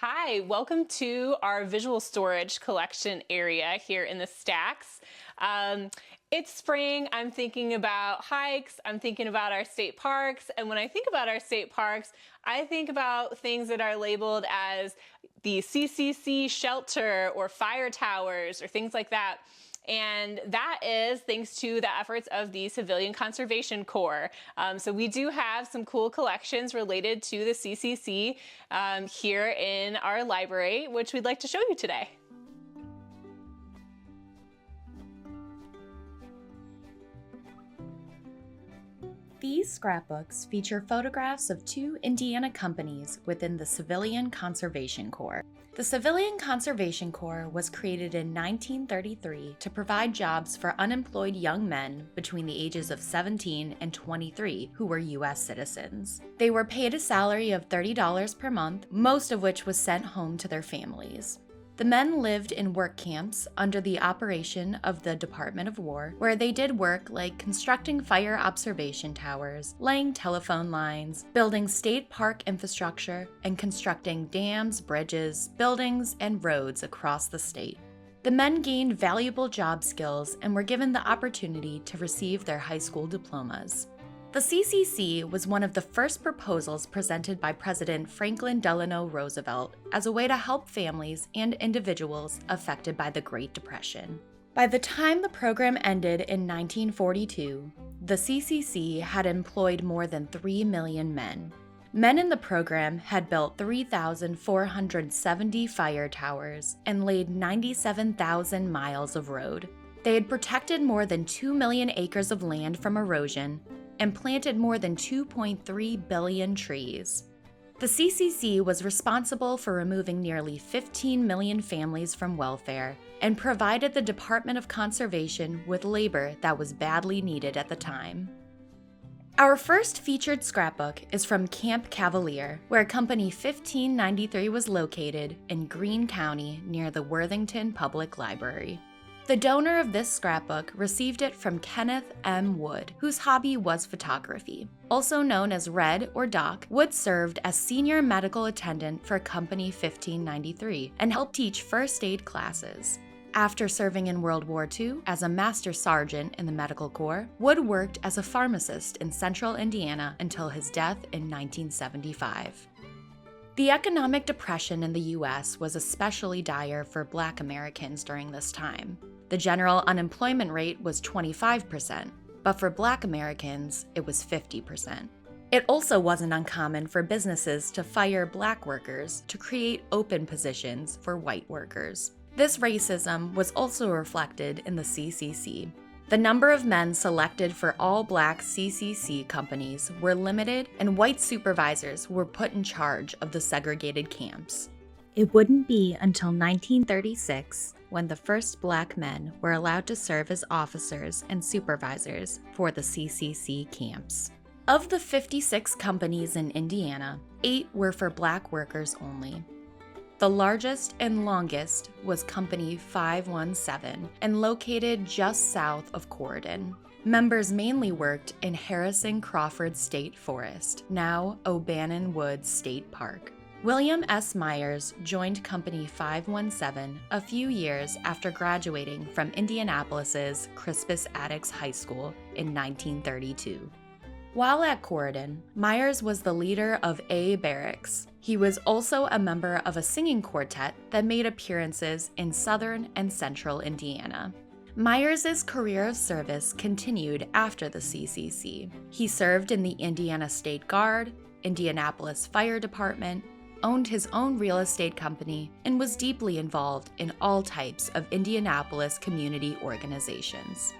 Hi, welcome to our visual storage collection area here in the stacks. It's spring, I'm thinking about hikes, I'm thinking about our state parks, and when I think about our state parks, I think about things that are labeled as the CCC shelter or fire towers or things like that. And that is thanks to the efforts of the Civilian Conservation Corps. So we do have some cool collections related to the CCC here in our library, which we'd like to show you today. These scrapbooks feature photographs of two Indiana companies within the Civilian Conservation Corps. The Civilian Conservation Corps was created in 1933 to provide jobs for unemployed young men between the ages of 17 and 23 who were U.S. citizens. They were paid a salary of $30 per month, most of which was sent home to their families. The men lived in work camps under the operation of the Department of War, where they did work like constructing fire observation towers, laying telephone lines, building state park infrastructure, and constructing dams, bridges, buildings, and roads across the state. The men gained valuable job skills and were given the opportunity to receive their high school diplomas. The CCC was one of the first proposals presented by President Franklin Delano Roosevelt as a way to help families and individuals affected by the Great Depression. By the time the program ended in 1942, the CCC had employed more than 3 million men. Men in the program had built 3,470 fire towers and laid 97,000 miles of road. They had protected more than 2 million acres of land from erosion and planted more than 2.3 billion trees. The CCC was responsible for removing nearly 15 million families from welfare and provided the Department of Conservation with labor that was badly needed at the time. Our first featured scrapbook is from Camp Cavalier, where Company 1593 was located in Greene County near the Worthington Public Library. The donor of this scrapbook received it from Kenneth M. Wood, whose hobby was photography. Also known as Red or Doc, Wood served as senior medical attendant for Company 1593 and helped teach first aid classes. After serving in World War II as a master sergeant in the Medical Corps, Wood worked as a pharmacist in central Indiana until his death in 1975. The economic depression in the U.S. was especially dire for Black Americans during this time. The general unemployment rate was 25%, but for Black Americans, it was 50%. It also wasn't uncommon for businesses to fire Black workers to create open positions for white workers. This racism was also reflected in the CCC. The number of men selected for all Black CCC companies were limited, and white supervisors were put in charge of the segregated camps. It wouldn't be until 1936 when the first Black men were allowed to serve as officers and supervisors for the CCC camps. Of the 56 companies in Indiana, 8 were for Black workers only. The largest and longest was Company 517 and located just south of Corydon. Members mainly worked in Harrison Crawford State Forest, now O'Bannon Woods State Park. William S. Myers joined Company 517 a few years after graduating from Indianapolis's Crispus Attucks High School in 1932. While at Corydon, Myers was the leader of A Barracks. He was also a member of a singing quartet that made appearances in southern and central Indiana. Myers' career of service continued after the CCC. He served in the Indiana State Guard, Indianapolis Fire Department, owned his own real estate company, and was deeply involved in all types of Indianapolis community organizations.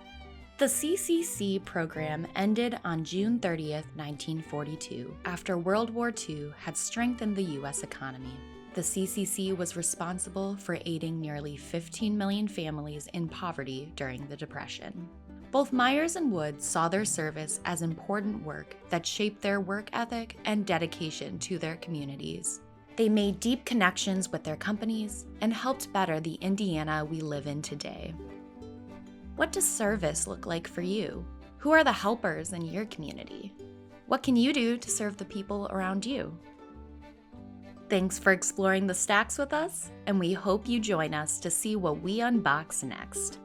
The CCC program ended on June 30, 1942, after World War II had strengthened the U.S. economy. The CCC was responsible for aiding nearly 15 million families in poverty during the Depression. Both Myers and Wood saw their service as important work that shaped their work ethic and dedication to their communities. They made deep connections with their companies and helped better the Indiana we live in today. What does service look like for you? Who are the helpers in your community? What can you do to serve the people around you? Thanks for exploring the stacks with us, and we hope you join us to see what we unbox next.